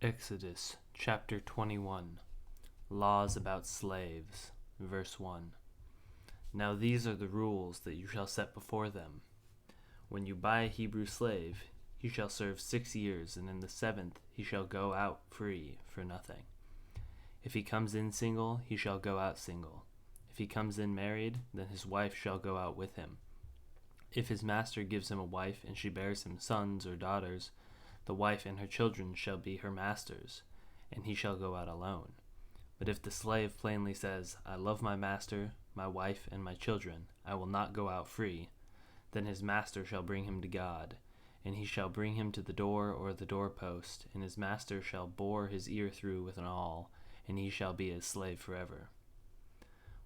Exodus chapter 21. Laws about slaves. Verse 1. Now these are the rules that you shall set before them. When you buy a Hebrew slave, he shall serve 6 years, and in the 7th he shall go out free for nothing. If he comes in single, he shall go out single. If he comes in married, then his wife shall go out with him. If his master gives him a wife, and she bears him sons or daughters, the wife and her children shall be her master's, and he shall go out alone. But if the slave plainly says, I love my master, my wife, and my children, I will not go out free, then his master shall bring him to God, and he shall bring him to the door or the doorpost, and his master shall bore his ear through with an awl, and he shall be his slave forever.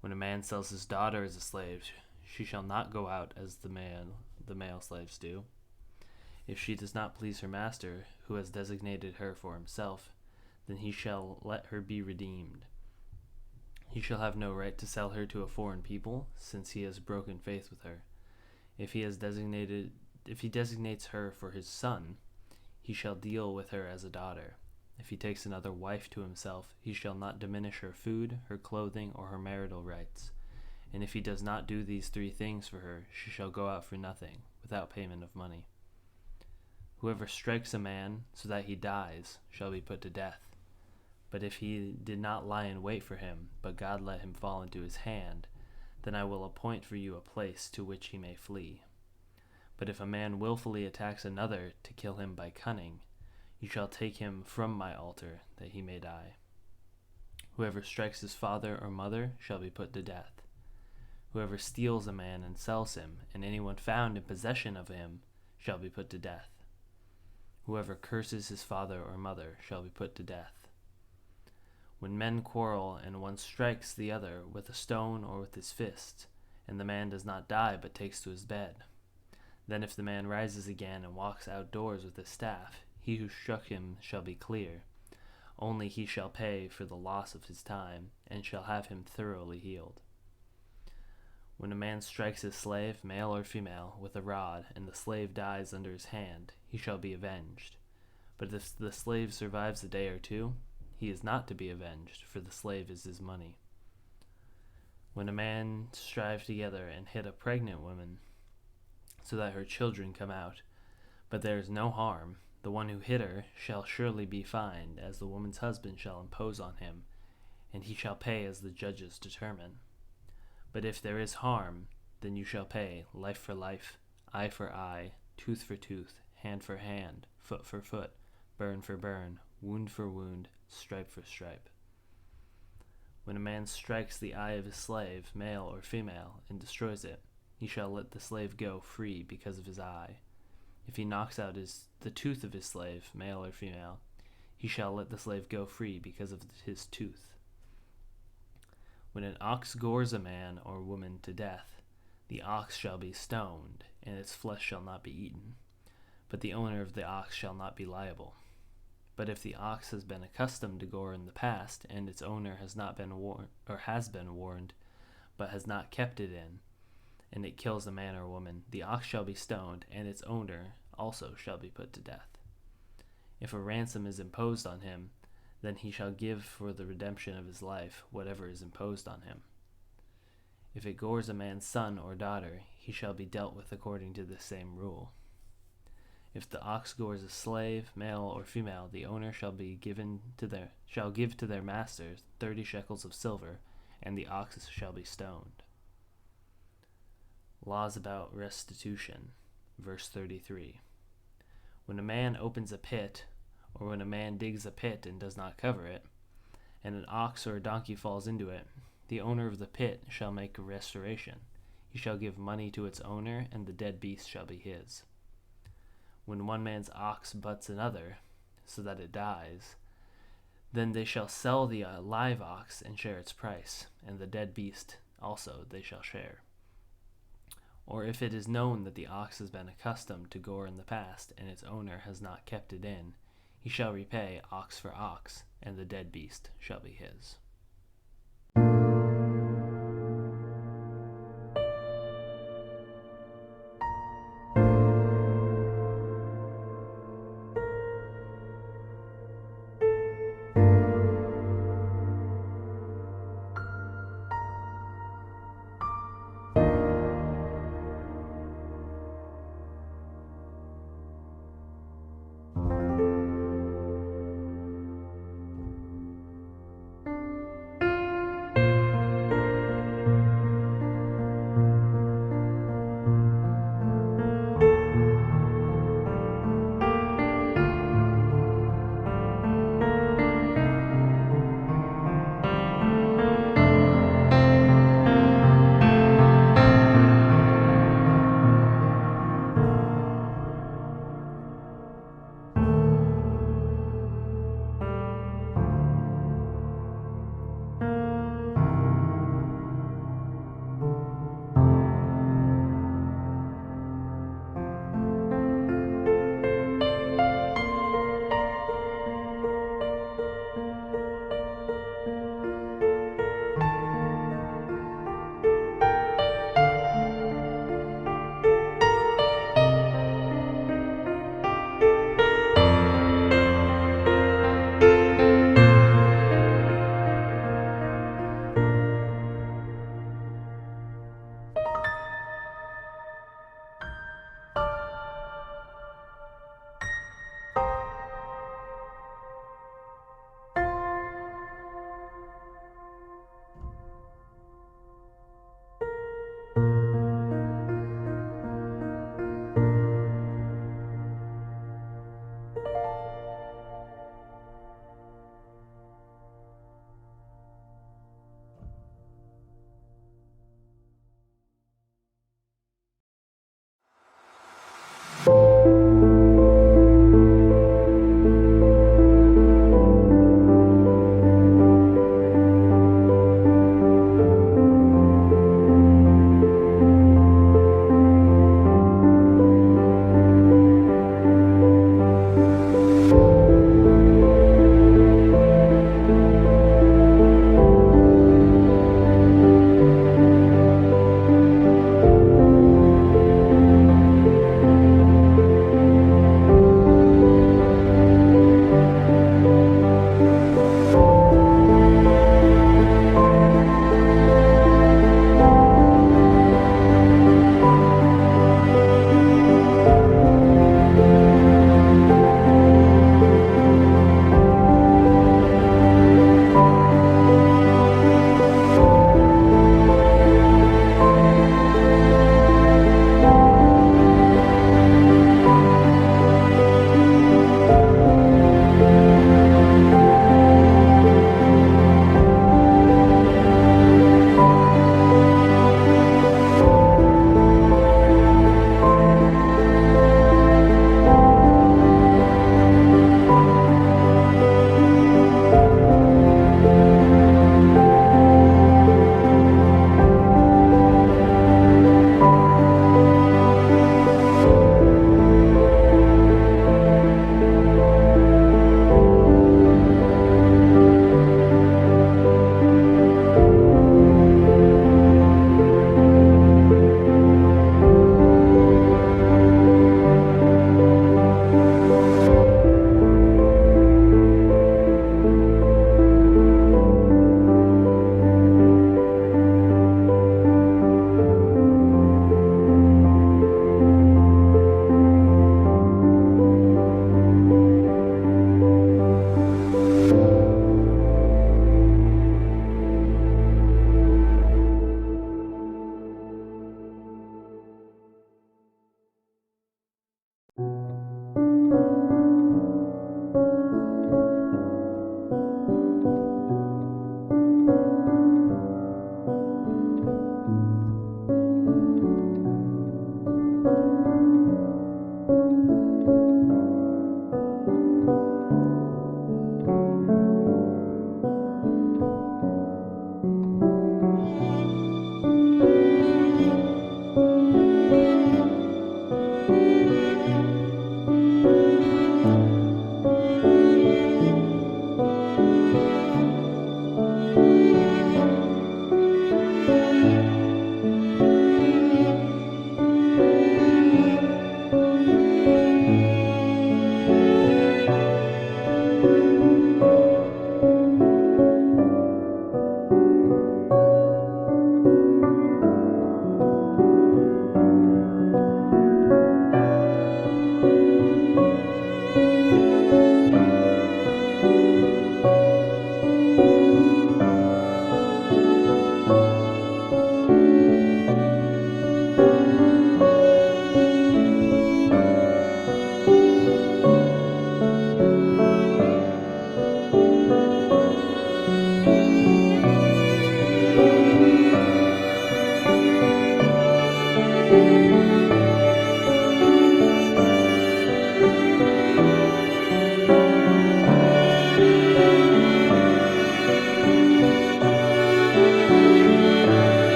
When a man sells his daughter as a slave, she shall not go out as the male slaves do. If she does not please her master, who has designated her for himself, then he shall let her be redeemed. He shall have no right to sell her to a foreign people, since he has broken faith with her. If he designates her for his son, he shall deal with her as a daughter. If he takes another wife to himself, he shall not diminish her food, her clothing, or her marital rights. And if he does not do these 3 things for her, she shall go out for nothing, without payment of money. Whoever strikes a man so that he dies shall be put to death. But if he did not lie in wait for him, but God let him fall into his hand, then I will appoint for you a place to which he may flee. But if a man willfully attacks another to kill him by cunning, you shall take him from my altar, that he may die. Whoever strikes his father or mother shall be put to death. Whoever steals a man and sells him, and anyone found in possession of him, shall be put to death. Whoever curses his father or mother shall be put to death. When men quarrel and one strikes the other with a stone or with his fist, and the man does not die but takes to his bed, then if the man rises again and walks outdoors with his staff, he who struck him shall be clear. Only he shall pay for the loss of his time, and shall have him thoroughly healed. When a man strikes his slave, male or female, with a rod, and the slave dies under his hand, he shall be avenged. But if the slave survives a day or 2, he is not to be avenged, for the slave is his money. When a man strive together and hit a pregnant woman, so that her children come out, but there is no harm, the one who hit her shall surely be fined, as the woman's husband shall impose on him, and he shall pay as the judges determine. But if there is harm, then you shall pay life for life, eye for eye, tooth for tooth, hand for hand, foot for foot, burn for burn, wound for wound, stripe for stripe. When a man strikes the eye of his slave, male or female, and destroys it, he shall let the slave go free because of his eye. If he knocks out the tooth of his slave, male or female, he shall let the slave go free because of his tooth. When an ox gores a man or woman to death, the ox shall be stoned, and its flesh shall not be eaten, but the owner of the ox shall not be liable. But if the ox has been accustomed to gore in the past, and its owner has not been warned, or has been warned, but has not kept it in, and it kills a man or woman, the ox shall be stoned, and its owner also shall be put to death. If a ransom is imposed on him, then he shall give for the redemption of his life whatever is imposed on him. If it gores a man's son or daughter, he shall be dealt with according to the same rule. If the ox gores a slave, male or female, the owner shall give to their masters 30 shekels of silver, and the ox shall be stoned. Laws about restitution. Verse 33. When a man opens a pit, or when a man digs a pit and does not cover it, and an ox or a donkey falls into it, the owner of the pit shall make a restoration. He shall give money to its owner, and the dead beast shall be his. When one man's ox butts another, so that it dies, then they shall sell the live ox and share its price, and the dead beast also they shall share. Or if it is known that the ox has been accustomed to gore in the past, and its owner has not kept it in, he shall repay ox for ox, and the dead beast shall be his.